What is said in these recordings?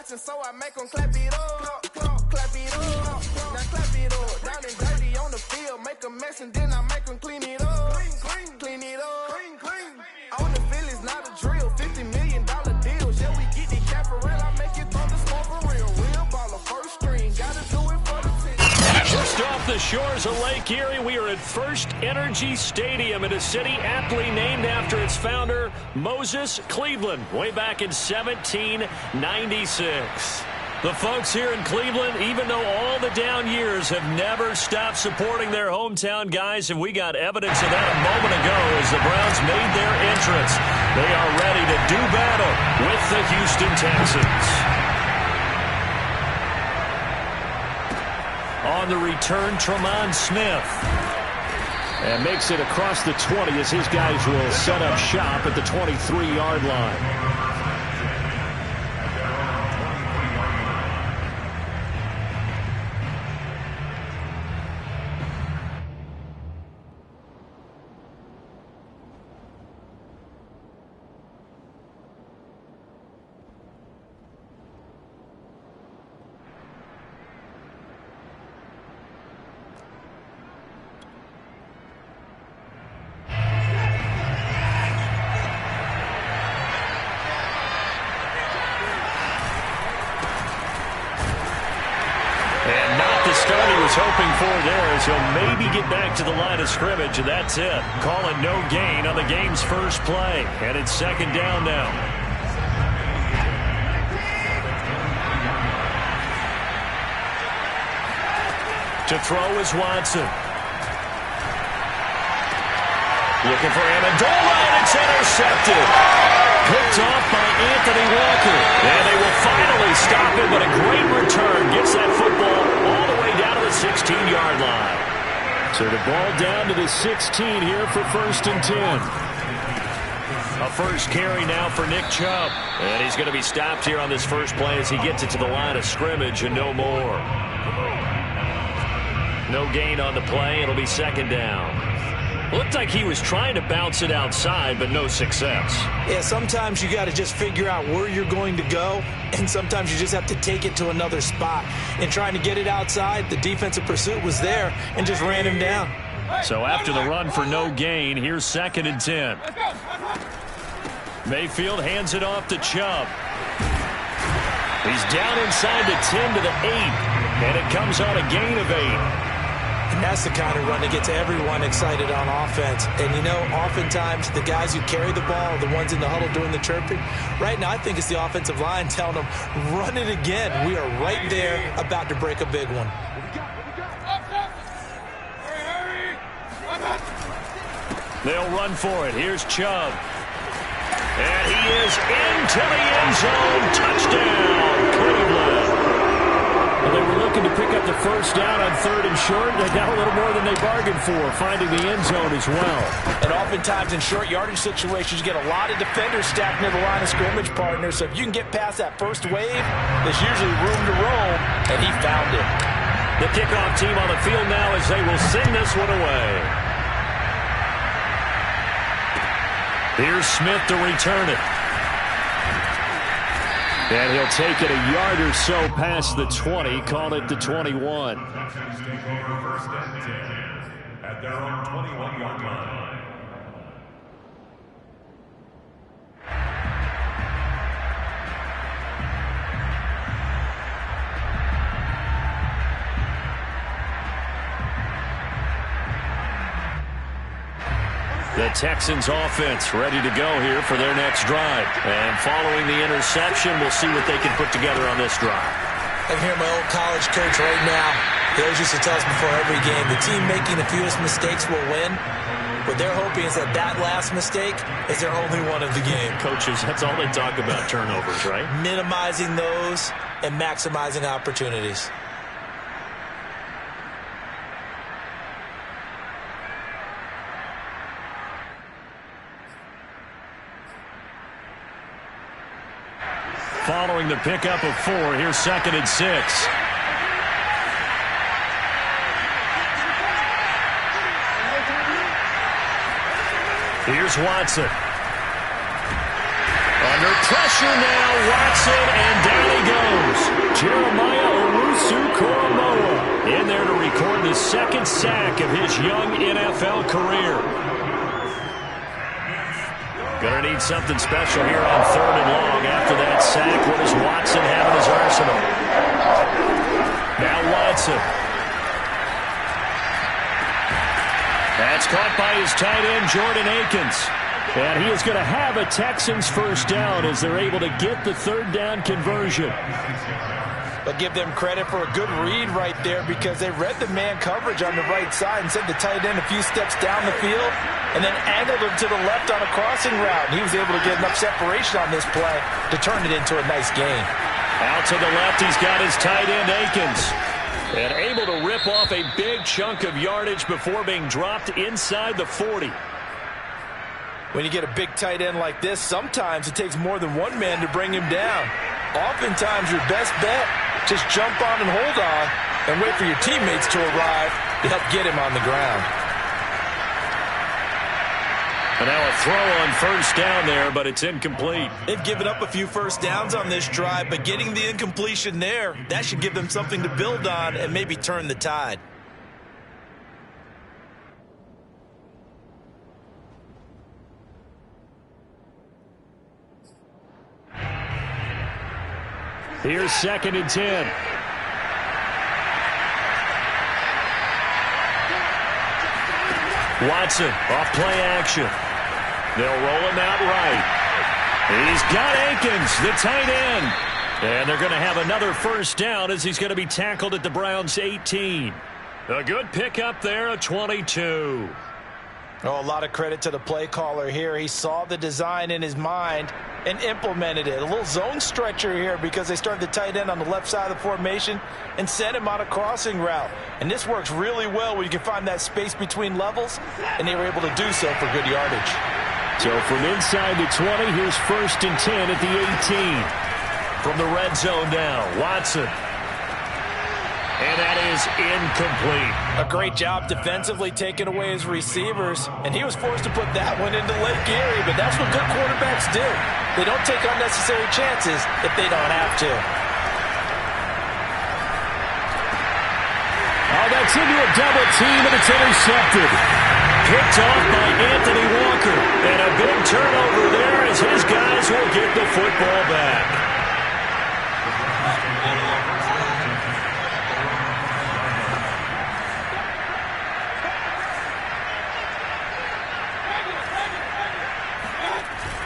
watching, so I make them clap it up. Clap it up. Now clap it up. Down and dirty on the field. Make a mess and then I make them clean it up. Clean it up. On the field is not a drill. $50 million deals. Yeah, we get the cap for real. I make it thunder smoke for real. Real baller, first string. Gotta do it for the team. Just off the shores of Lake Erie, we are at First Energy Stadium in a city aptly named after its founder, Moses Cleveland, way back in 1796. The folks here in Cleveland, even though all the down years, have never stopped supporting their hometown guys, and we got evidence of that a moment ago as the Browns made their entrance. They are ready to do battle with the Houston Texans. On the return, Tremont Smith. And makes it across the 20 as his guys will set up shop at the 23-yard line. Hoping for there as he'll maybe get back to the line of scrimmage, and that's it. Call it no gain on the game's first play, and it's second down now. To throw is Watson. Looking for Amendola, and it's intercepted. Picked off by Anthony Walker. And they will finally stop him, but a great return gets that football all the way down to the 16-yard line. So the ball down to the 16 here for 1st and 10. A first carry now for Nick Chubb. And he's going to be stopped here on this first play as he gets it to the line of scrimmage and no more. No gain on the play. It'll be second down. Looked like he was trying to bounce it outside, but no success. Yeah, sometimes you got to just figure out where you're going to go, and sometimes you just have to take it to another spot. In trying to get it outside, the defensive pursuit was there and just ran him down. So after the run for no gain, here's 2nd and 10. Mayfield hands it off to Chubb. He's down inside the 10 to the 8, and it comes on a gain of 8. And that's the kind of run that gets everyone excited on offense. And, you know, oftentimes the guys who carry the ball are the ones in the huddle doing the chirping. Right now, I think it's the offensive line telling them, run it again. We are right there about to break a big one. They'll run for it. Here's Chubb. And he is into the end zone. Touchdown, Cleveland. Well, they were looking to pick up the first down on 3rd and short. They got a little more than they bargained for, finding the end zone as well. And oftentimes in short yardage situations, you get a lot of defenders stacked near the line of scrimmage, partner. So if you can get past that first wave, there's usually room to roam, and he found it. The kickoff team on the field now as they will send this one away. Here's Smith to return it. And he'll take it a yard or so past the 20, call it the 21. At their own 21-yard line. The Texans offense ready to go here for their next drive. And following the interception, we'll see what they can put together on this drive. I hear my old college coach right now. He always used to tell us before every game, the team making the fewest mistakes will win. What they're hoping is that that last mistake is their only one of the game. Coaches, that's all they talk about, turnovers, right? Minimizing those and maximizing opportunities. Following the pickup of 4, here's 2nd and 6. Here's Watson. Under pressure now, Watson, and down he goes. Jeremiah Owusu-Koramoah in there to record the second sack of his young NFL career. Gonna need something special here on 3rd and long after that sack. What does Watson have in his arsenal? Now Watson. That's caught by his tight end, Jordan Akins. And he is going to have a Texans first down as they're able to get the 3rd down conversion. But give them credit for a good read right there because they read the man coverage on the right side and sent the tight end a few steps down the field and then angled him to the left on a crossing route. And he was able to get enough separation on this play to turn it into a nice gain. Out to the left, he's got his tight end, Akins. And able to rip off a big chunk of yardage before being dropped inside the 40. When you get a big tight end like this, sometimes it takes more than one man to bring him down. Oftentimes, your best bet, just jump on and hold on and wait for your teammates to arrive to help get him on the ground. And now a throw on first down there, but it's incomplete. They've given up a few first downs on this drive, but getting the incompletion there, that should give them something to build on and maybe turn the tide. Here's 2nd and 10. Watson off play action. They'll roll him out right. He's got Akins, the tight end. And they're going to have another first down as he's going to be tackled at the Browns' 18. A good pickup there, a 22. Oh, a lot of credit to the play caller here. He saw the design in his mind and implemented it. A little zone stretcher here because they started the tight end on the left side of the formation and sent him on a crossing route. And this works really well when you can find that space between levels, and they were able to do so for good yardage. So from inside the 20, here's 1st and 10 at the 18. From the red zone now, Watson. And that is incomplete. A great job defensively taking away his receivers, and he was forced to put that one into Lake Erie, but that's what good quarterbacks do. They don't take unnecessary chances if they don't have to. Oh, that's into a double team, and it's intercepted. Picked off by Anthony Walker. And a big turnover there as his guys will get the football back.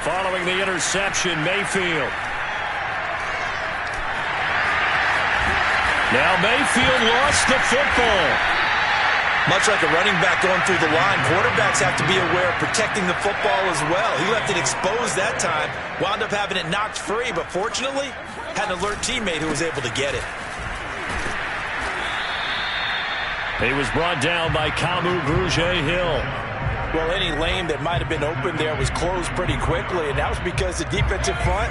Following the interception, Mayfield. Now Mayfield lost the football. Much like a running back going through the line, quarterbacks have to be aware of protecting the football as well. He left it exposed that time, wound up having it knocked free, but fortunately, had an alert teammate who was able to get it. He was brought down by Kamu Grugier-Hill. Well, any lane that might have been open there was closed pretty quickly, and that was because the defensive front,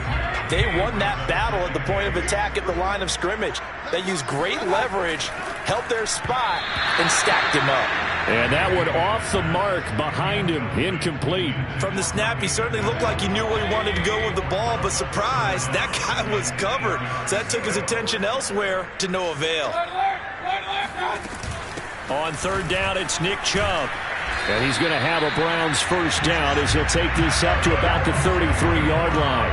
they won that battle at the point of attack at the line of scrimmage. They used great leverage, held their spot, and stacked him up. And that one off the mark behind him, incomplete. From the snap, he certainly looked like he knew where he wanted to go with the ball, but surprise, that guy was covered. So that took his attention elsewhere to no avail. On 3rd down, it's Nick Chubb. And he's going to have a Browns first down as he'll take this up to about the 33-yard line.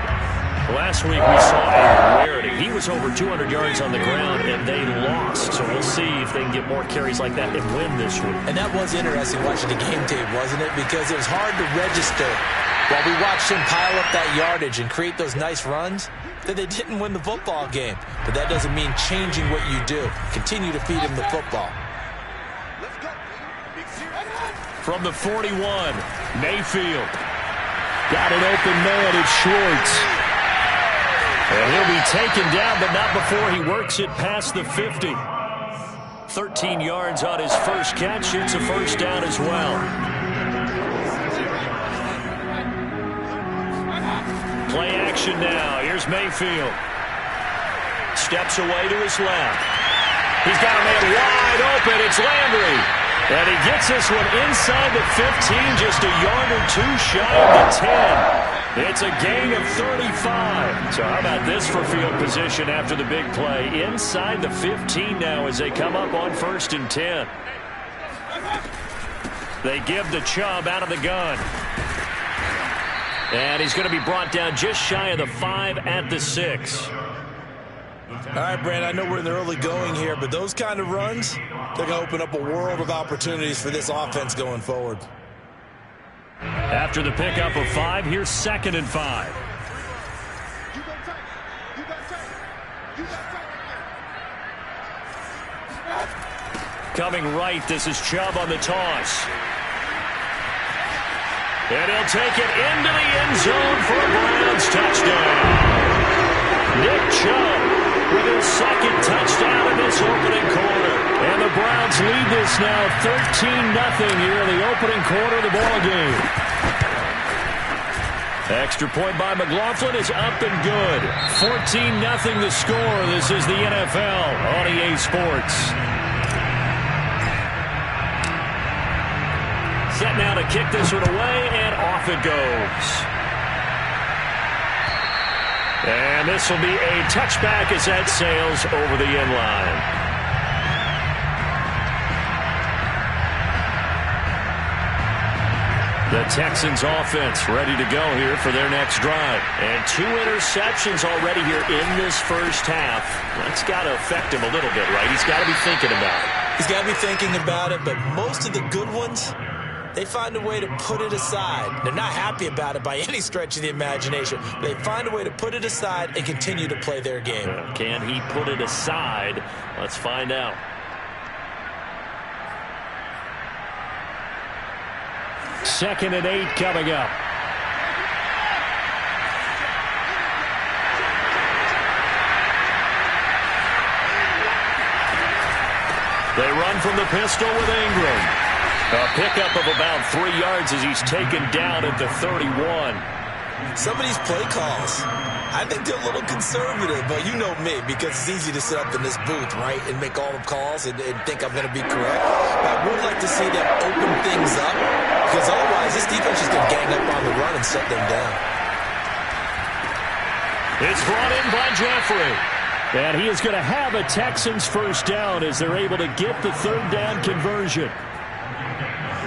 Last week we saw a rarity. He was over 200 yards on the ground, and they lost. So we'll see if they can get more carries like that and win this week. And that was interesting watching the game tape, wasn't it? Because it was hard to register while we watched him pile up that yardage and create those nice runs that they didn't win the football game. But that doesn't mean changing what you do. Continue to feed him the football. From the 41, Mayfield. Got an open man, it's Schwartz. And he'll be taken down, but not before he works it past the 50. 13 yards on his first catch. It's a first down as well. Play action now. Here's Mayfield. Steps away to his left. He's got a man wide open. It's Landry. And he gets this one inside the 15, just a yard or two shy of the 10. It's a gain of 35. So how about this for field position after the big play? Inside the 15 now as they come up on 1st and 10. They give the Chubb out of the gun. And he's going to be brought down just shy of the 5 at the 6. All right, Brand, I know we're in the early going here, but those kind of runs, they're going to open up a world of opportunities for this offense going forward. After the pickup of 5, here's 2nd and 5. Coming right, this is Chubb on the toss. And he'll take it into the end zone for a Browns touchdown. Nick Chubb with his 2nd touchdown in this opening quarter. And the Browns lead this now 13-0 here in the opening quarter of the ballgame. Extra point by McLaughlin is up and good. 14-0 the score. This is the NFL on EA Sports. Set now to kick this one away, and off it goes. And this will be a touchback as that sails over the end line. The Texans offense ready to go here for their next drive. And 2 interceptions already here in this first half. That's got to affect him a little bit, right? He's got to be thinking about it. He's got to be thinking about it, but most of the good ones, they find a way to put it aside. They're not happy about it by any stretch of the imagination. They find a way to put it aside and continue to play their game. Can he put it aside? Let's find out. Second and 8 coming up. They run from the pistol with Ingram. A pickup of about 3 yards as he's taken down at the 31. Some of these play calls, I think they're a little conservative, but you know me, because it's easy to sit up in this booth, right, and make all the calls and think I'm going to be correct. But I would like to see them open things up, because otherwise this defense is going to gang up on the run and shut them down. It's brought in by Jeffrey. And he is going to have a Texans first down as they're able to get the 3rd down conversion.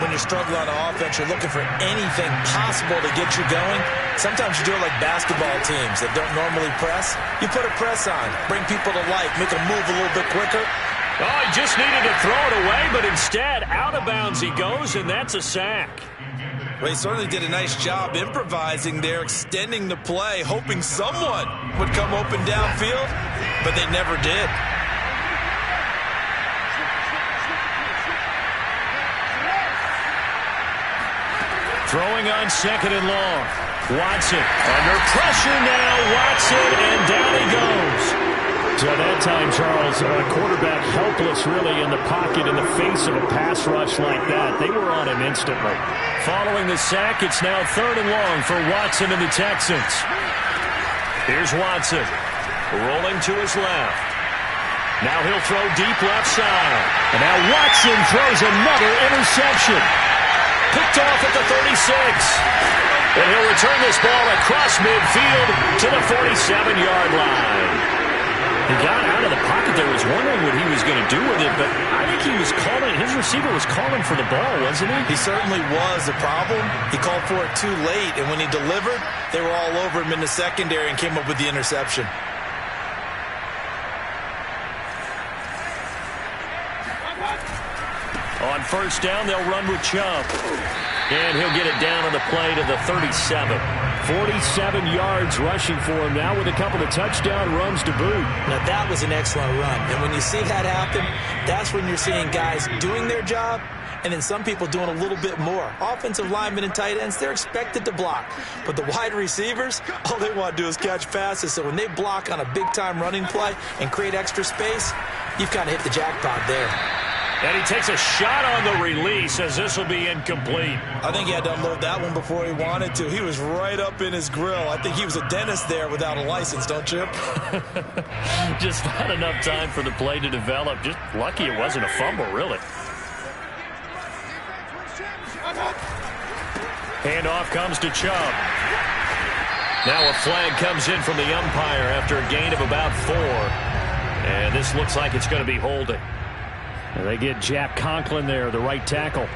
When you're struggling on offense, you're looking for anything possible to get you going. Sometimes you do it like basketball teams that don't normally press. You put a press on, bring people to life, make them move a little bit quicker. Oh, he just needed to throw it away, but instead, out of bounds he goes, and that's a sack. Well, he certainly did a nice job improvising there, extending the play, hoping someone would come open downfield, but they never did. Throwing on 2nd and long. Watson under pressure now. Watson, and down he goes. So that time, Charles, quarterback helpless really in the pocket in the face of a pass rush like that. They were on him instantly. Following the sack, it's now 3rd and long for Watson and the Texans. Here's Watson rolling to his left. Now he'll throw deep left side. And now Watson throws another interception. Picked off at the 36. And he'll return this ball across midfield to the 47-yard line. He got out of the pocket there, was wondering what he was going to do with it, but I think he was calling, his receiver was calling for the ball, wasn't he? He certainly was. The problem, he called for it too late, and when he delivered, they were all over him in the secondary and came up with the interception. On 1st down, they'll run with Chubb. And he'll get it down on the play to the 37. 47 yards rushing for him now with a couple of touchdown runs to boot. Now, that was an excellent run. And when you see that happen, that's when you're seeing guys doing their job and then some people doing a little bit more. Offensive linemen and tight ends, they're expected to block. But the wide receivers, all they want to do is catch passes. So when they block on a big-time running play and create extra space, you've kind of hit the jackpot there. And he takes a shot on the release as this will be incomplete. I think he had to unload that one before he wanted to. He was right up in his grill. I think he was a dentist there without a license, don't you? Just not enough time for the play to develop. Just lucky it wasn't a fumble, really. Handoff comes to Chubb. Now a flag comes in from the umpire after a gain of about 4. And this looks like it's going to be holding. And they get Jack Conklin there, the right tackle.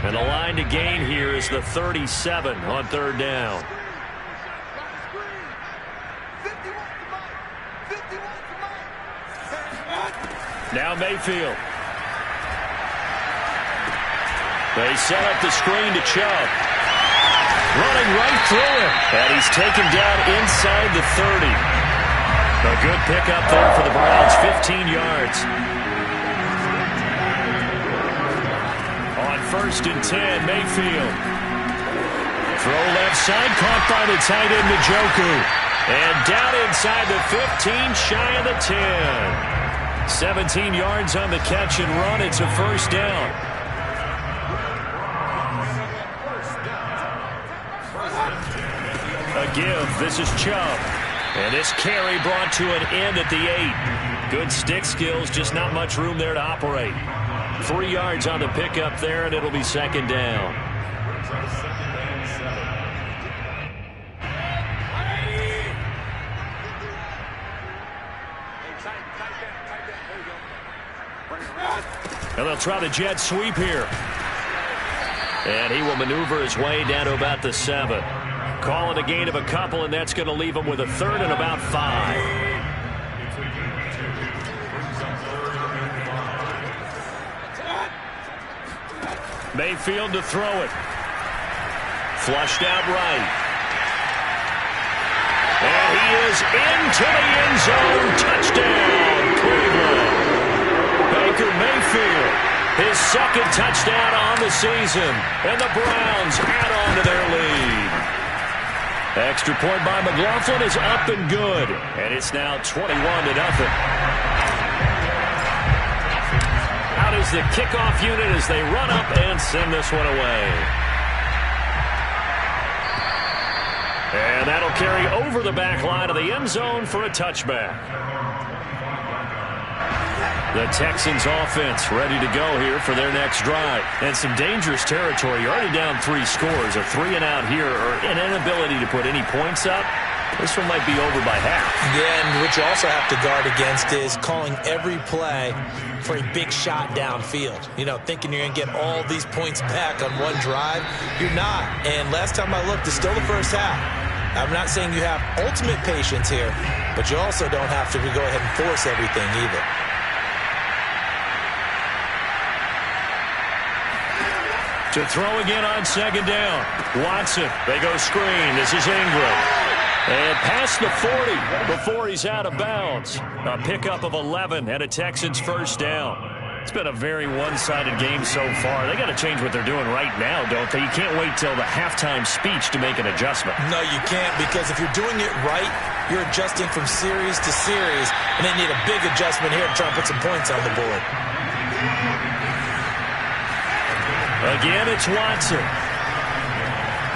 And the line to gain here is the 37 on 3rd down. Now Mayfield. They set up the screen to Chubb. Running right through him. And he's taken down inside the 30. A good pickup there for the Browns, 15 yards. On 1st and 10, Mayfield. Throw left side, caught by the tight end, Njoku. And down inside the 15, shy of the 10. 17 yards on the catch and run. It's a 1st down. A give. This is Chubb. And this carry brought to an end at the 8. Good stick skills, just not much room there to operate. 3 yards on the pickup there, and it'll be 2nd down. And they'll try the jet sweep here. And he will maneuver his way down to about the 7. Call it a gain of a couple, and that's going to leave him with a 3rd and about 5. Mayfield to throw it. Flushed out right. And he is into the end zone. Touchdown, Cleveland. Baker Mayfield, his 2nd touchdown on the season. And the Browns add on to their lead. Extra point by McLaughlin is up and good. And it's now 21-0. Out is the kickoff unit as they run up and send this one away. And that'll carry over the back line of the end zone for a touchback. The Texans offense ready to go here for their next drive. And some dangerous territory. You're already down 3 scores. A 3 and out here, or an inability to put any points up. This one might be over by half. Yeah, and what you also have to guard against is calling every play for a big shot downfield. You know, thinking you're going to get all these points back on one drive. You're not. And last time I looked, it's still the first half. I'm not saying you have ultimate patience here, but you also don't have to go ahead and force everything either. To throw again on 2nd down. Watson, they go screen. This is Ingram. And past the 40 before he's out of bounds. A pickup of 11 and a Texans 1st down. It's been a very one-sided game so far. They got to change what they're doing right now, don't they? You can't wait till the halftime speech to make an adjustment. No, you can't, because if you're doing it right, you're adjusting from series to series, and they need a big adjustment here to try and put some points on the board. Again, it's Watson.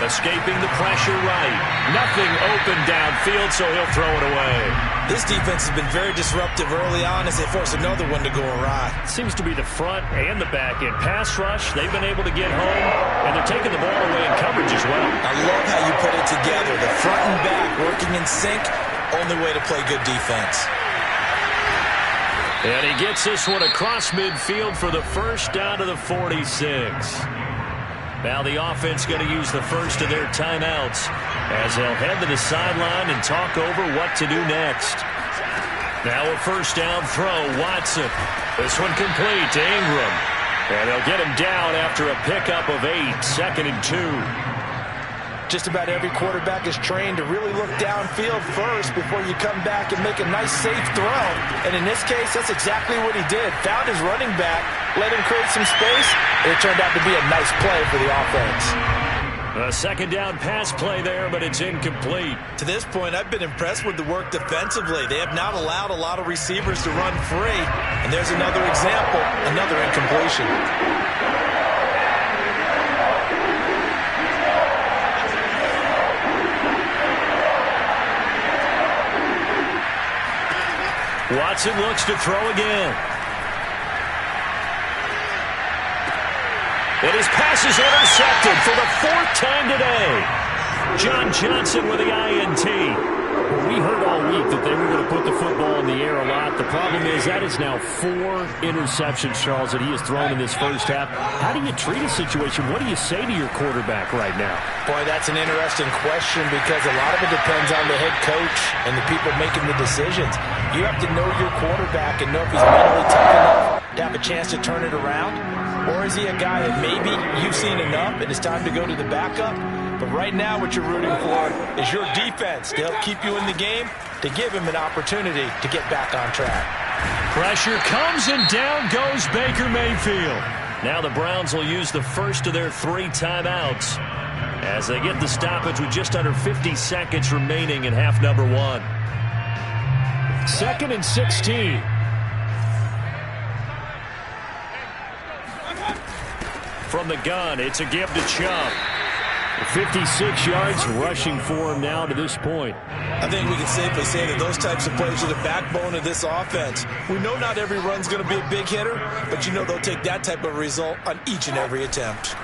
Escaping the pressure right. Nothing open downfield, so he'll throw it away. This defense has been very disruptive early on as they force another one to go awry. Seems to be the front and the back end. Pass rush, they've been able to get home, and they're taking the ball away in coverage as well. I love how you put it together. The front and back working in sync, only way to play good defense. And he gets this one across midfield for the 1st down to the 46. Now the offense going to use the first of their timeouts as they'll head to the sideline and talk over what to do next. Now a 1st down throw, Watson. This one complete to Ingram. And they'll get him down after a pickup of 8, 2nd and 2. Just about every quarterback is trained to really look downfield first before you come back and make a nice, safe throw. And in this case, that's exactly what he did. Found his running back, let him create some space, and it turned out to be a nice play for the offense. A 2nd down pass play there, but it's incomplete. To this point, I've been impressed with the work defensively. They have not allowed a lot of receivers to run free. And there's another example, another incompletion. Watson looks to throw again. And his pass is intercepted for the 4th time today. John Johnson with the INT. Well, we heard all week that they were going to put the football in the air a lot. The problem is that is now 4 interceptions, Charles, that he has thrown in this first half. How do you treat a situation? What do you say to your quarterback right now? Boy, that's an interesting question because a lot of it depends on the head coach and the people making the decisions. You have to know your quarterback and know if he's mentally tough enough to have a chance to turn it around. Or is he a guy that maybe you've seen enough and it's time to go to the backup? But right now what you're rooting for is your defense to help keep you in the game, to give him an opportunity to get back on track. Pressure comes and down goes Baker Mayfield. Now the Browns will use the first of their 3 timeouts as they get the stoppage with just under 50 seconds remaining in half number 1. 2nd and 16. From the gun, it's a give to Chubb. 56 yards rushing for him now to this point. I think we can safely say that those types of plays are the backbone of this offense. We know not every run's going to be a big hitter, but you know they'll take that type of result on each and every attempt.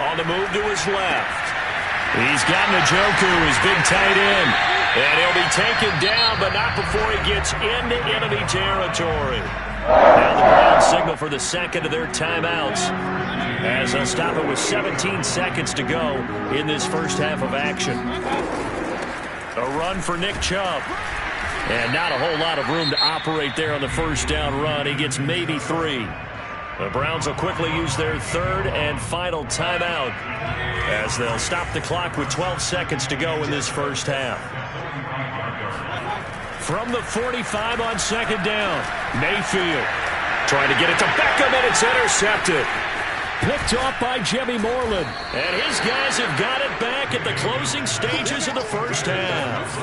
On the move to his left. He's got Njoku, his big tight end. And he'll be taken down, but not before he gets into enemy territory. Now the Browns signal for the second of their timeouts as they'll stop it with 17 seconds to go in this first half of action. A run for Nick Chubb. And not a whole lot of room to operate there on the first down run. He gets maybe 3. The Browns will quickly use their 3rd and final timeout as they'll stop the clock with 12 seconds to go in this first half. From the 45 on 2nd down, Mayfield trying to get it to Beckham, and it's intercepted. Picked off by Jimmy Moreland. And his guys have got it back at the closing stages of the first half.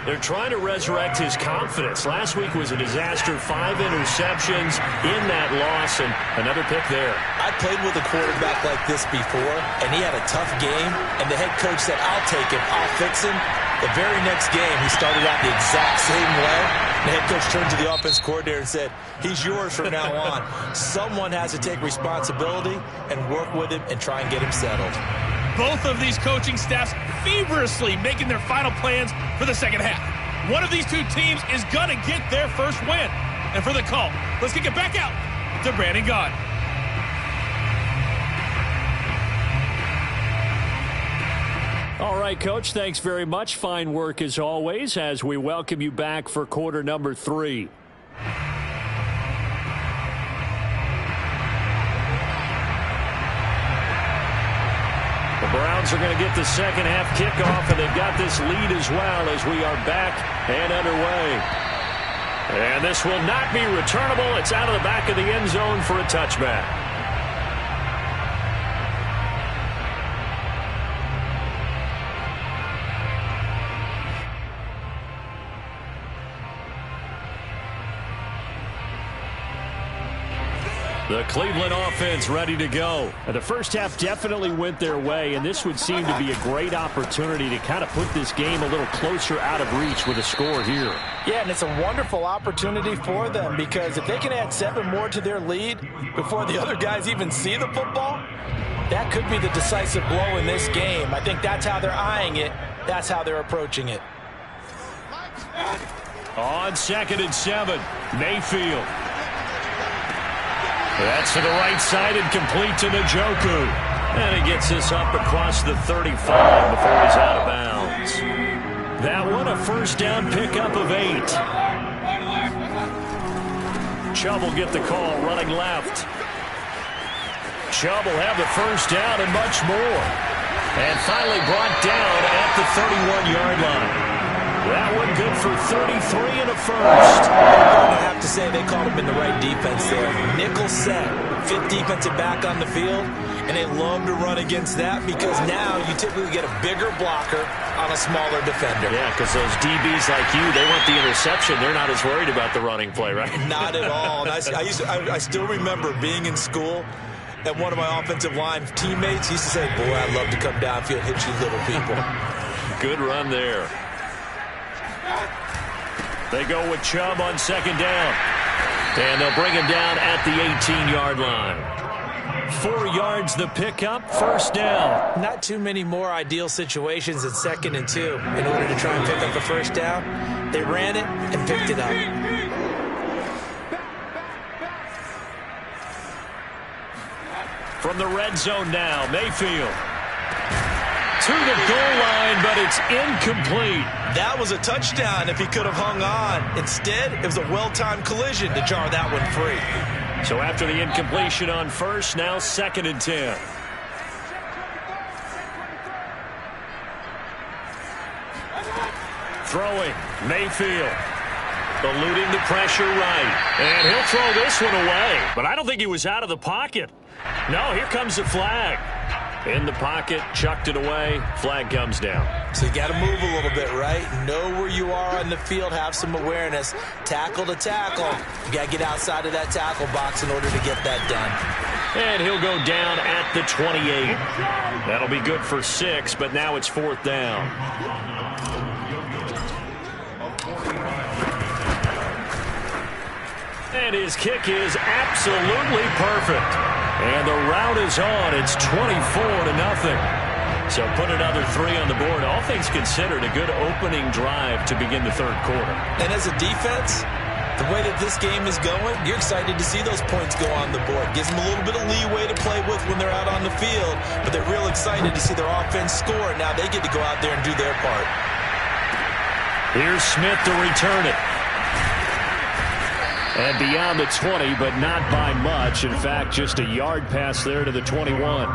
They're trying to resurrect his confidence. Last week was a disaster. 5 interceptions in that loss, and another pick there. I played with a quarterback like this before, and he had a tough game, and the head coach said, I'll take him, I'll fix him. The very next game, he started out the exact same way. The head coach turned to the offense coordinator and said, he's yours from now on. Someone has to take responsibility and work with him and try and get him settled. Both of these coaching staffs feverishly making their final plans for the second half. One of these 2 teams is going to get their first win. And for the call, let's kick it back out to Brandon Gaudin. All right, Coach, thanks very much. Fine work as always as we welcome you back for quarter number 3. The Browns are going to get the second half kickoff, and they've got this lead as well as we are back and underway. And this will not be returnable. It's out of the back of the end zone for a touchback. The Cleveland offense ready to go. The first half definitely went their way, and this would seem to be a great opportunity to kind of put this game a little closer out of reach with a score here. Yeah, and it's a wonderful opportunity for them because if they can add 7 more to their lead before the other guys even see the football, that could be the decisive blow in this game. I think that's how they're eyeing it. That's how they're approaching it. On 2nd and 7, Mayfield. That's to the right side and complete to Njoku. And he gets this up across the 35 before he's out of bounds. That one a first down pickup of 8. Chubb will get the call running left. Chubb will have the first down and much more. And finally brought down at the 31-yard line. That one good for 33 and a first. I have to say they called him in the right defense there. Nickel set, 5th defensive back on the field, and they love to run against that because now you typically get a bigger blocker on a smaller defender. Yeah, because those DBs like you, they want the interception. They're not as worried about the running play, right? Not at all. And I still remember being in school, and one of my offensive line teammates used to say, boy, I'd love to come downfield and hit you little people. Good run there. They go with Chubb on 2nd down. And they'll bring him down at the 18-yard line. 4 yards the pickup, first down. Not too many more ideal situations at 2nd and 2 in order to try and pick up a first down. They ran it and picked it up. From the red zone now, Mayfield. To the goal line, but it's incomplete. That was a touchdown if he could have hung on. Instead, it was a well-timed collision to jar that one free. So after the incompletion on first, now 2nd and 10. Throwing, Mayfield. Eluding the pressure right. And he'll throw this one away. But I don't think he was out of the pocket. No, here comes the flag. In the pocket, chucked it away. Flag comes down. So you got to move a little bit, right? Know where you are on the field. Have some awareness. Tackle to tackle. You got to get outside of that tackle box in order to get that done. And he'll go down at the 28. That'll be good for 6, but now it's 4th down. And his kick is absolutely perfect. And the route is on. It's 24-0. So put another 3 on the board. All things considered, a good opening drive to begin the 3rd quarter. And as a defense, the way that this game is going, you're excited to see those points go on the board. Gives them a little bit of leeway to play with when they're out on the field. But they're real excited to see their offense score. Now they get to go out there and do their part. Here's Smith to return it. And beyond the 20, but not by much. In fact, just a yard pass there to the 21.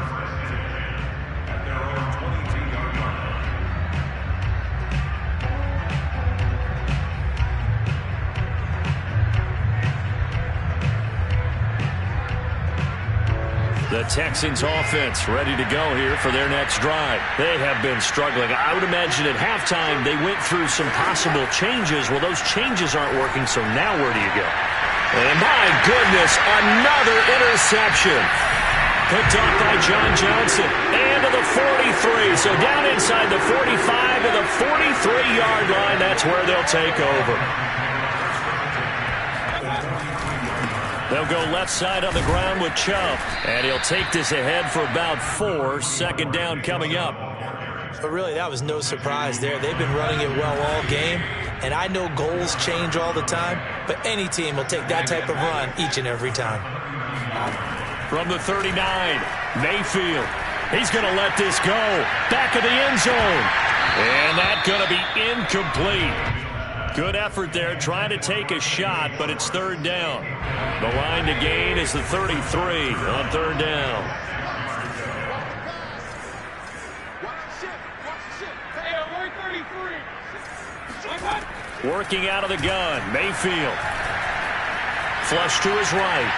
The Texans offense ready to go here for their next drive. They have been struggling. I would imagine at halftime they went through some possible changes. Well, those changes aren't working, so now where do you go? And my goodness, another interception. Picked off by John Johnson. And to the 43. So down inside the 45 to the 43-yard line. That's where they'll take over. They'll go left side on the ground with Chubb. And he'll take this ahead for about 4. 2nd down coming up. But really, that was no surprise there. They've been running it well all game. And I know goals change all the time, but any team will take that type of run each and every time. From the 39, Mayfield. He's going to let this go. Back of the end zone. And that's going to be incomplete. Good effort there, trying to take a shot, but it's 3rd down. The line to gain is the 33 on 3rd down. Working out of the gun, Mayfield. Flush to his right.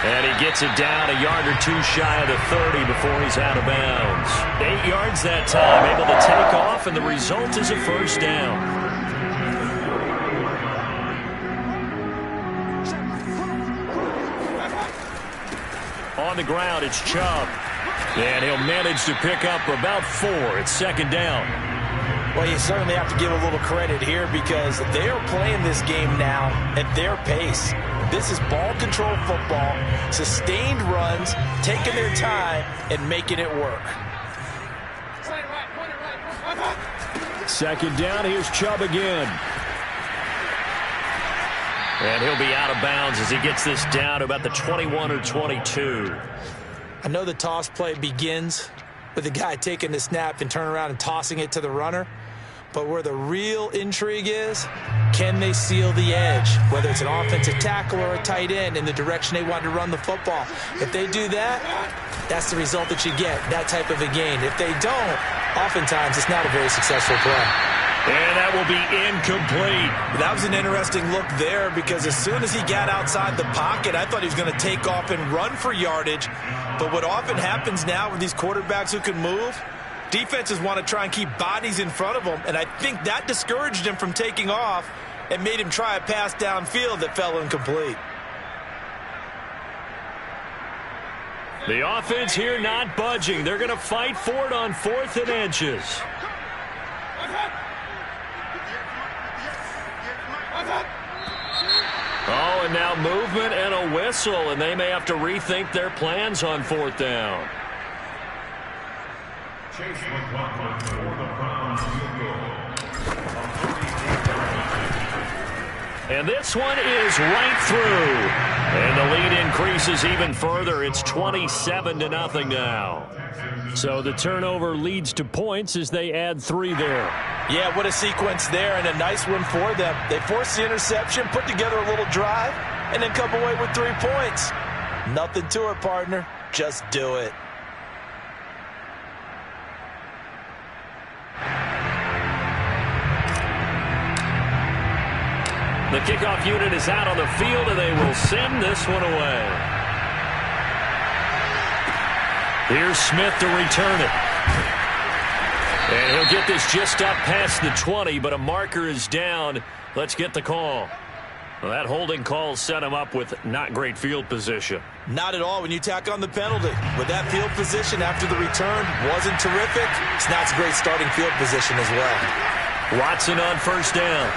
And he gets it down a yard or 2 shy of the 30 before he's out of bounds. 8 yards that time, able to take off, and the result is a 1st down. On the ground, it's Chubb. And he'll manage to pick up about 4. It's 2nd down. Well, you certainly have to give a little credit here because they are playing this game now at their pace. This is ball control football, sustained runs, taking their time, and making it work. 2nd down, here's Chubb again. And he'll be out of bounds as he gets this down to about the 21 or 22. I know the toss play begins with the guy taking the snap and turning around and tossing it to the runner. But where the real intrigue is, can they seal the edge? Whether it's an offensive tackle or a tight end in the direction they want to run the football. If they do that, that's the result that you get, that type of a gain. If they don't, oftentimes it's not a very successful play. And that will be incomplete. That was an interesting look there because as soon as he got outside the pocket, I thought he was going to take off and run for yardage. But what often happens now with these quarterbacks who can move, defenses want to try and keep bodies in front of them, and I think that discouraged him from taking off and made him try a pass downfield that fell incomplete. The offense here not budging. They're going to fight for it on 4th and inches. Oh, Oh, and now movement and a whistle, and they may have to rethink their plans on 4th down. Chase McLaughlin for the Browns field goal. And this one is right through. And the lead increases even further. It's 27-0 now. So the turnover leads to points as they add 3 there. Yeah, what a sequence there, and a nice one for them. They forced the interception, put together a little drive, and then come away with 3 points. Nothing to it, partner. Just do it. The kickoff unit is out on the field, and they will send this one away. Here's Smith to return it. And he'll get this just up past the 20, but a marker is down. Let's get the call. Well, that holding call set him up with not great field position. Not at all when you tack on the penalty. With that field position after the return wasn't terrific, it's not a great starting field position as well. Watson on 1st down.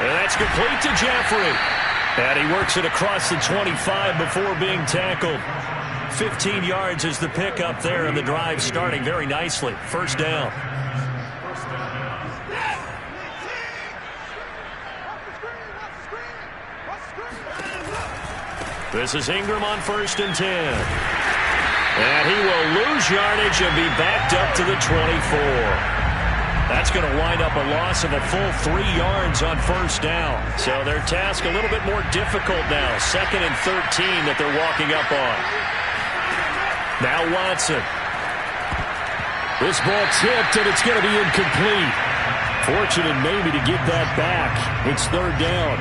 And that's complete to Jeffrey. And he works it across the 25 before being tackled. 15 yards is the pickup there, and the drive starting very nicely. 1st down. This is Ingram on 1st and 10. And he will lose yardage and be backed up to the 24. That's going to wind up a loss of a full 3 yards on 1st down. So their task a little bit more difficult now. 2nd and 13 that they're walking up on. Now Watson. This ball tipped, and it's going to be incomplete. Fortunate maybe to get that back. It's 3rd down.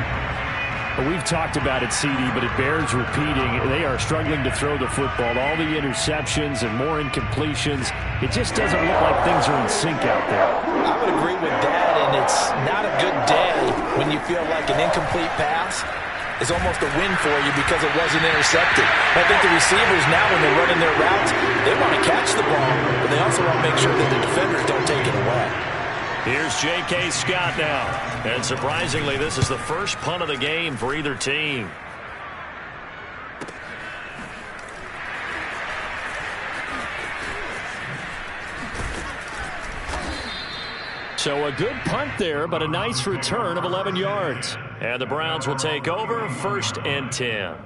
We've talked about it, CD, but it bears repeating. They are struggling to throw the football. All the interceptions and more incompletions. It just doesn't look like things are in sync out there. I would agree with that, and it's not a good day when you feel like an incomplete pass is almost a win for you because it wasn't intercepted. I think the receivers now, when they're running their routes, they want to catch the ball, but they also want to make sure that the defenders don't take it away. Here's J.K. Scott now. And surprisingly, this is the first punt of the game for either team. So a good punt there, but a nice return of 11 yards. And the Browns will take over 1st and 10.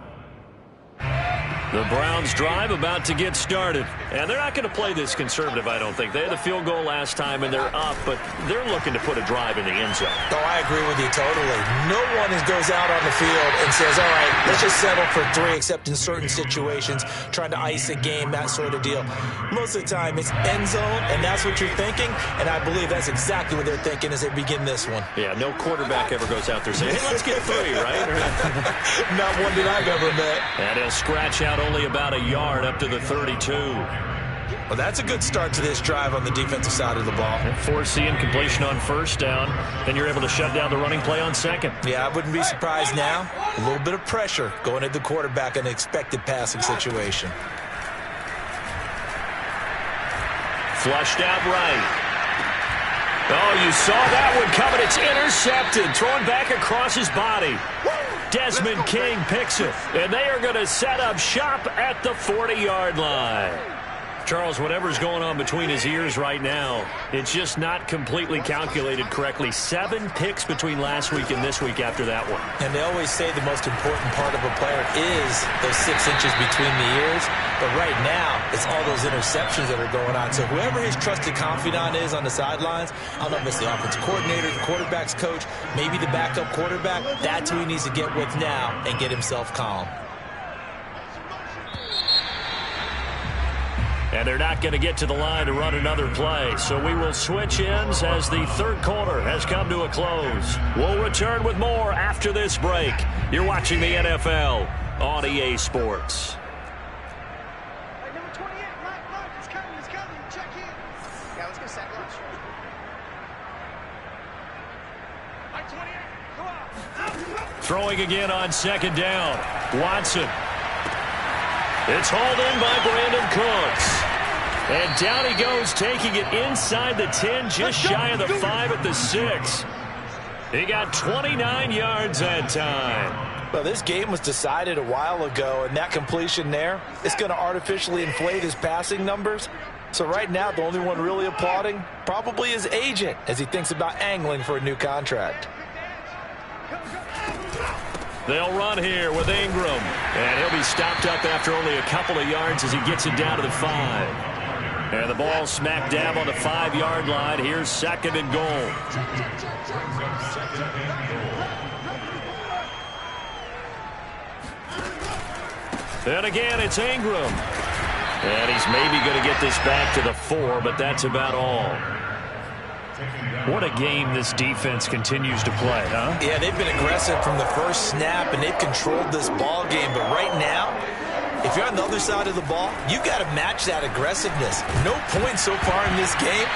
The Browns drive about to get started. And they're not going to play this conservative, I don't think. They had a field goal last time, and they're up, but they're looking to put a drive in the end zone. Oh, I agree with you totally. No one goes out on the field and says, all right, let's just settle for 3, except in certain situations, trying to ice a game, that sort of deal. Most of the time, it's end zone, and that's what you're thinking, and I believe that's exactly what they're thinking as they begin this one. Yeah, no quarterback ever goes out there saying, hey, let's get 3, right? Not one that I've ever met. And he'll scratch out only about a yard up to the 32. Well, that's a good start to this drive on the defensive side of the ball. Force the incompletion on 1st down, and you're able to shut down the running play on 2nd. Yeah, I wouldn't be surprised now. A little bit of pressure going at the quarterback in an expected passing situation. Flushed out right. Oh, you saw that one coming. It's intercepted. Thrown back across his body. Desmond King picks it. And they are going to set up shop at the 40-yard line. Charles, whatever's going on between his ears right now, it's just not completely calculated correctly. 7 picks between last week and this week after that one. And they always say the most important part of a player is those 6 inches between the ears. But right now, it's all those interceptions that are going on. So whoever his trusted confidant is on the sidelines, I don't know if it's the offensive coordinator, the quarterback's coach, maybe the backup quarterback, that's who he needs to get with now and get himself calm. And they're not going to get to the line to run another play. So we will switch ends as the 3rd quarter has come to a close. We'll return with more after this break. You're watching the NFL on EA Sports. Hey, number 28, Mike, it's coming, check in. Yeah, let's go sack lunch. Mike 28, come on. Throwing again on 2nd down. Watson. It's hauled in by Brandon Cooks. And down he goes, taking it inside the 10, just shy of the 5 at the 6. He got 29 yards that time. Well, this game was decided a while ago, and that completion there is going to artificially inflate his passing numbers. So right now, the only one really applauding probably his agent as he thinks about angling for a new contract. They'll run here with Ingram. And he'll be stopped up after only a couple of yards as he gets it down to the 5. And the ball smack dab on the 5-yard line. Here's 2nd and goal. And again, it's Ingram. And he's maybe going to get this back to the 4, but that's about all. What a game this defense continues to play, huh? Yeah, they've been aggressive from the first snap, and they've controlled this ball game. But right now, if you're on the other side of the ball, you've got to match that aggressiveness. No points so far in this game.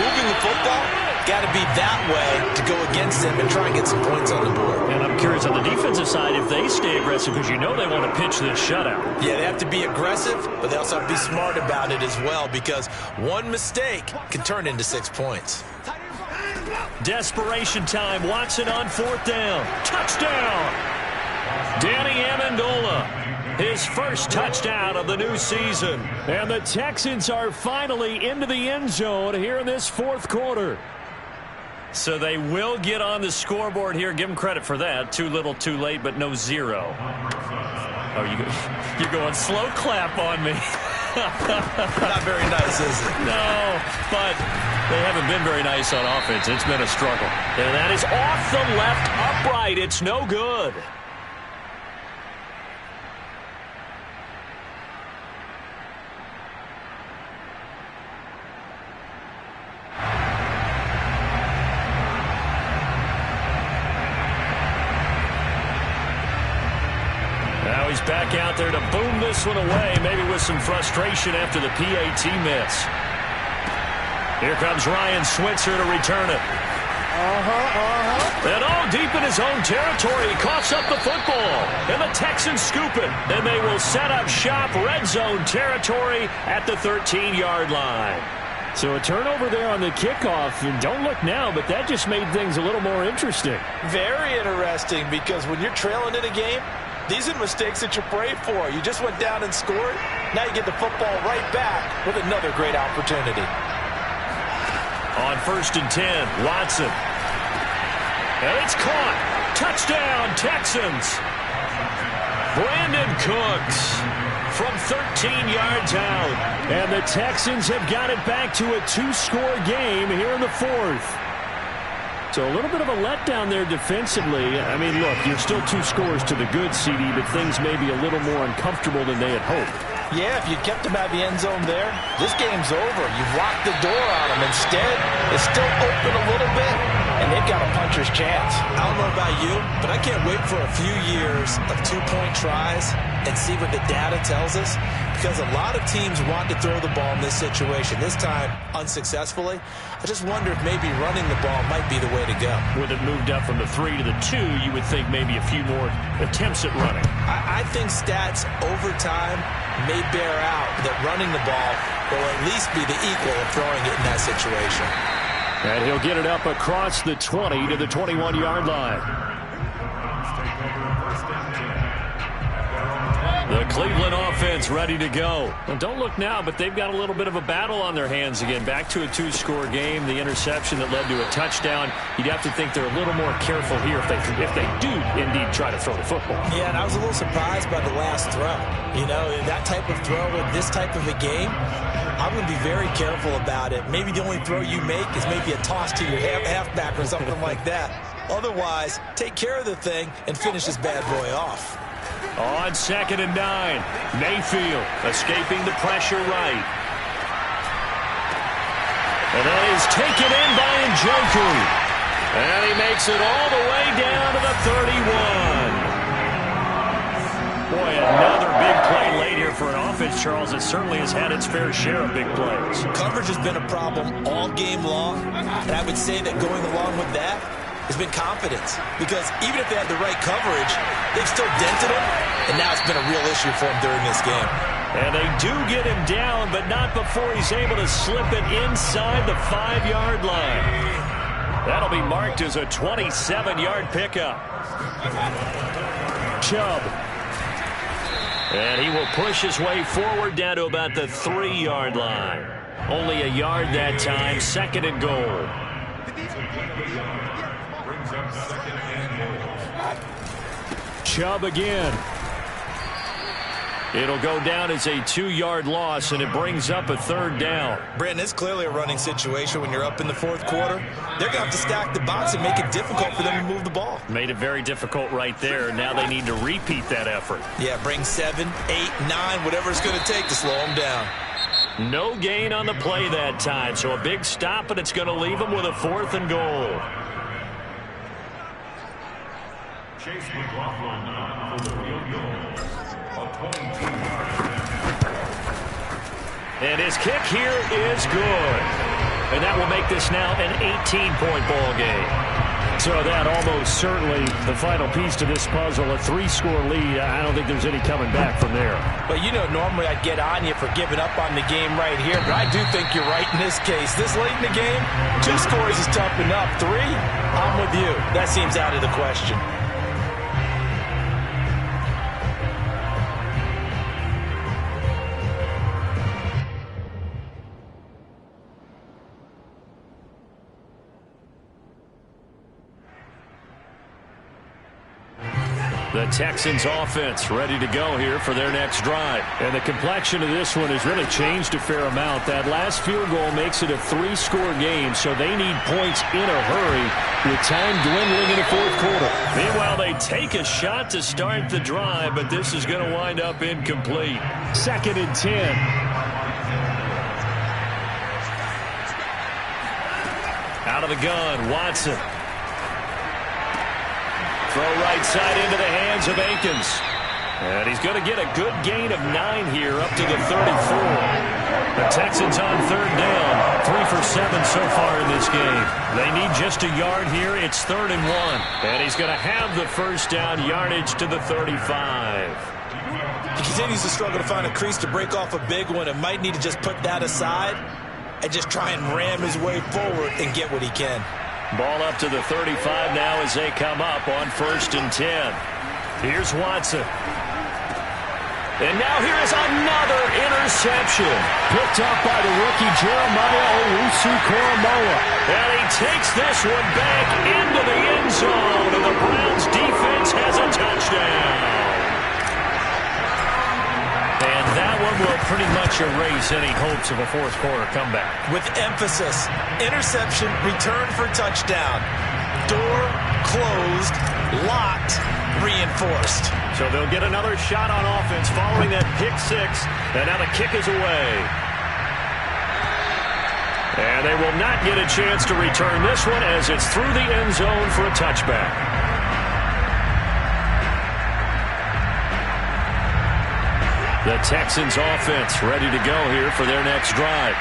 Moving the football, got to be that way to go against them and try and get some points on the board. And I'm curious on the defensive side if they stay aggressive, because you know they want to pitch this shutout. Yeah, they have to be aggressive, but they also have to be smart about it as well, because one mistake can turn into 6 points. Desperation time. Watson on 4th down. Touchdown. Danny Amendola. His first touchdown of the new season. And the Texans are finally into the end zone here in this 4th quarter. So they will get on the scoreboard here. Give them credit for that. Too little, too late, but no 0. Oh, you're going slow clap on me. Not very nice, is it? No, but they haven't been very nice on offense. It's been a struggle. And that is off the left upright. It's no good. Now he's back out there to boom this one away, maybe with some frustration after the PAT miss. Here comes Ryan Switzer to return it. And all deep in his own territory, he coughs up the football. And the Texans scoop it. And they will set up shop, red zone territory at the 13-yard line. So a turnover there on the kickoff. And don't look now, but that just made things a little more interesting. Very interesting, because when you're trailing in a game, these are mistakes that you pray for. You just went down and scored. Now you get the football right back with another great opportunity. On 1st and 10, Watson. And it's caught. Touchdown, Texans. Brandon Cooks from 13 yards out. And the Texans have got it back to a 2-score game here in the 4th. So a little bit of a letdown there defensively. I mean, look, you're still 2 scores to the good, CD, but things may be a little more uncomfortable than they had hoped. Yeah, if you kept them out of the end zone there, this game's over. You've locked the door on them. Instead, it's still open a little bit, and they've got a puncher's chance. I don't know about you, but I can't wait for a few years of 2-point tries and see what the data tells us, because a lot of teams want to throw the ball in this situation. This time, unsuccessfully. I just wonder if maybe running the ball might be the way to go. With it moved up from the 3 to the 2, you would think maybe a few more attempts at running. I think stats over time may bear out that running the ball will at least be the equal of throwing it in that situation. And he'll get it up across the 20 to the 21-yard line. The Cleveland offense ready to go. Well, don't look now, but they've got a little bit of a battle on their hands again. Back to a 2-score game. The interception that led to a touchdown. You'd have to think they're a little more careful here if they do indeed try to throw the football. Yeah, and I was a little surprised by the last throw. You know, that type of throw in this type of a game, I'm going to be very careful about it. Maybe the only throw you make is maybe a toss to your halfback or something like that. Otherwise, take care of the thing and finish this bad boy off. On 2nd and 9, Mayfield escaping the pressure right. And that is taken in by Njoku. And he makes it all the way down to the 31. Boy, another big play late here for an offense, Charles, that certainly has had its fair share of big plays. Coverage has been a problem all game long, and I would say that going along with that has been confidence, because even if they had the right coverage, they've still dented him, and now it's been a real issue for him during this game. And they do get him down, but not before he's able to slip it inside the 5-yard line. That'll be marked as a 27-yard pickup. Chubb. And he will push his way forward down to about the 3-yard line. Only a yard that time, 2nd and goal. Chubb again. It'll go down as a 2-yard loss, and it brings up a 3rd down. Brandon, it's clearly a running situation when you're up in the 4th quarter. They're going to have to stack the box and make it difficult for them to move the ball. Made it very difficult right there. Now they need to repeat that effort. Yeah, bring 7, 8, 9, whatever it's going to take to slow them down. No gain on the play that time, so a big stop, and it's going to leave them with a 4th and goal. Chase McLaughlin for the field goal. And his kick here is good. And that will make this now an 18-point ball game. So that almost certainly the final piece to this puzzle, a 3-score lead. I don't think there's any coming back from there. But you know, normally I'd get on you for giving up on the game right here, but I do think you're right in this case. This late in the game, 2 scores is tough enough. 3, I'm with you. That seems out of the question. The Texans offense ready to go here for their next drive. And the complexion of this one has really changed a fair amount. That last field goal makes it a 3-score game, so they need points in a hurry with time dwindling in the 4th quarter. Meanwhile, they take a shot to start the drive, but this is going to wind up incomplete. 2nd and 10. Out of the gun, Watson. Throw right side into the hands of Akins. And he's going to get a good gain of 9 here up to the 34. The Texans on 3rd down. 3 for 7 so far in this game. They need just a yard here. It's 3rd and 1. And he's going to have the 1st down yardage to the 35. He continues to struggle to find a crease to break off a big one and might need to just put that aside and just try and ram his way forward and get what he can. Ball up to the 35 now as they come up on 1st and 10. Here's Watson. And now here is another interception. Picked up by the rookie Jeremiah Owusu-Koramoah. And he takes this one back into the end zone. And the Browns defense has a touchdown. And that one will pretty much erase any hopes of a 4th quarter comeback. With emphasis, interception, return for touchdown. Door closed, locked, reinforced. So they'll get another shot on offense following that pick 6. And now the kick is away. And they will not get a chance to return this one as it's through the end zone for a touchback. The Texans offense ready to go here for their next drive.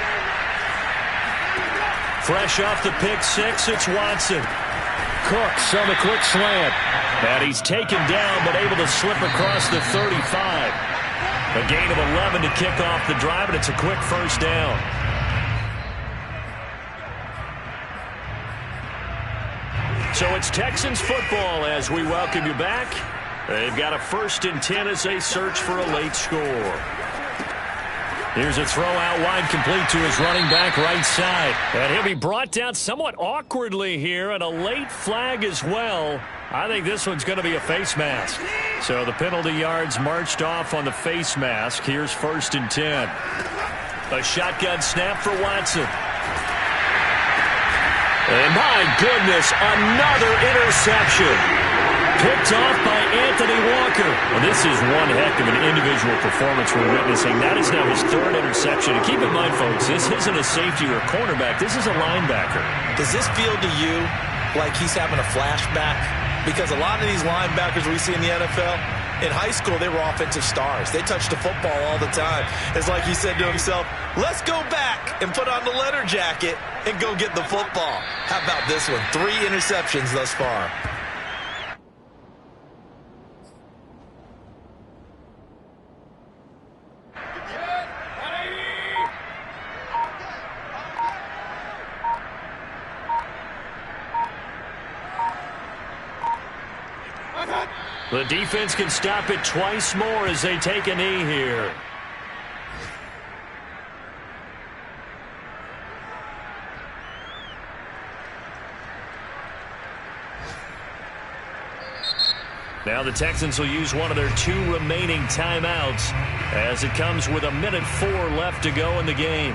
Fresh off the pick 6, it's Watson. Cooks on the quick slant. And he's taken down but able to slip across the 35. A gain of 11 to kick off the drive, and it's a quick 1st down. So it's Texans football as we welcome you back. They've got a 1st and 10 as they search for a late score. Here's a throw out wide, complete to his running back right side. And he'll be brought down somewhat awkwardly here, and a late flag as well. I think this one's going to be a face mask. So the penalty yards marched off on the face mask. Here's 1st and 10. A shotgun snap for Watson. And my goodness, another interception. Picked off by Anthony Walker. Well, this is one heck of an individual performance we're witnessing. That is now his 3rd interception. And keep in mind, folks, this isn't a safety or a cornerback. This is a linebacker. Does this feel to you like he's having a flashback? Because a lot of these linebackers we see in the NFL, in high school, they were offensive stars. They touched the football all the time. It's like he said to himself, let's go back and put on the leather jacket and go get the football. How about this one? 3 interceptions thus far. The defense can stop it twice more as they take a knee here. Now the Texans will use one of their 2 remaining timeouts as it comes with 1:04 left to go in the game.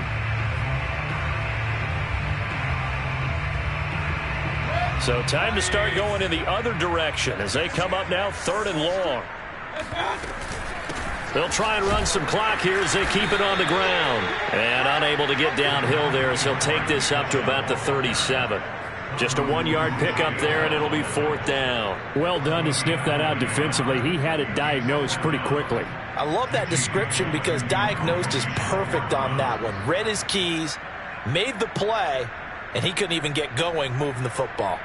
So time to start going in the other direction as they come up now 3rd and long. They'll try and run some clock here as they keep it on the ground. And unable to get downhill there as he'll take this up to about the 37. Just a 1-yard pickup there, and it'll be 4th down. Well done to sniff that out defensively. He had it diagnosed pretty quickly. I love that description because diagnosed is perfect on that one. Read his keys, made the play, and he couldn't even get going moving the football.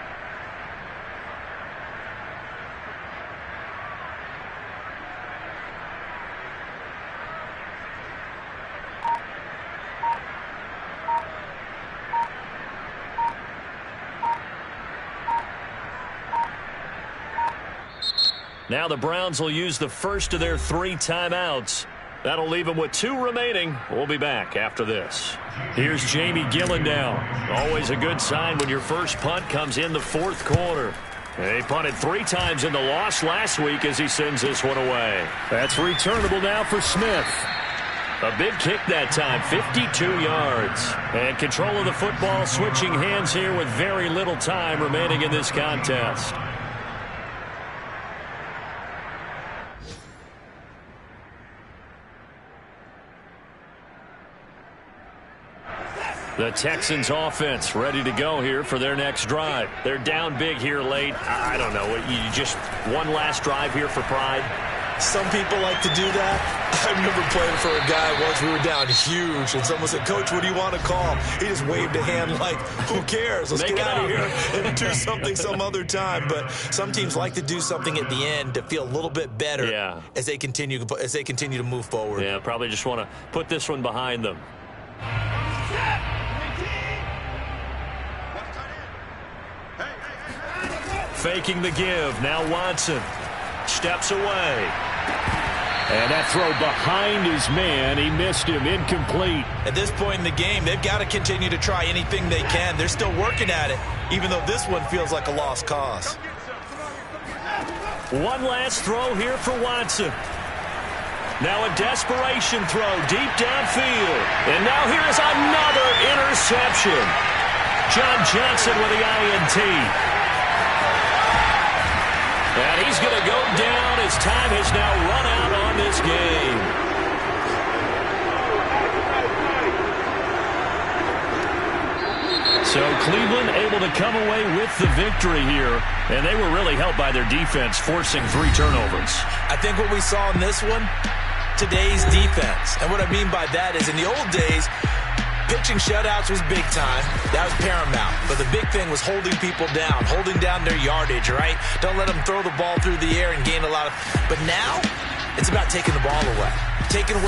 Now the Browns will use the first of their 3 timeouts. That'll leave them with 2 remaining. We'll be back after this. Here's Jamie Gillen now. Always a good sign when your first punt comes in the 4th quarter. He punted 3 times in the loss last week as he sends this one away. That's returnable now for Smith. A big kick that time, 52 yards. And control of the football switching hands here with very little time remaining in this contest. The Texans offense ready to go here for their next drive. They're down big here late. I don't know. You just one last drive here for pride? Some people like to do that. I remember playing for a guy once. We were down huge, and someone said, "Coach, what do you want to call?" He just waved a hand like, who cares? Let's get out of here and do something some other time. But some teams like to do something at the end to feel a little bit better as they continue to move forward. Yeah, probably just want to put this one behind them. Faking the give. Now Watson steps away. And that throw behind his man. He missed him. Incomplete. At this point in the game, they've got to continue to try anything they can. They're still working at it, even though this one feels like a lost cause. One last throw here for Watson. Now a desperation throw deep downfield. And now here is another interception. John Johnson with the INT. And he's going to go down as time has now run out on this game. So Cleveland able to come away with the victory here. And they were really helped by their defense, forcing 3 turnovers. I think what we saw in this one, today's defense. And what I mean by that is in the old days, pitching shutouts was big time. That was paramount. But the big thing was holding people down, holding down their yardage, right? Don't let them throw the ball through the air and gain a lot of... But now, it's about taking the ball away. Taking away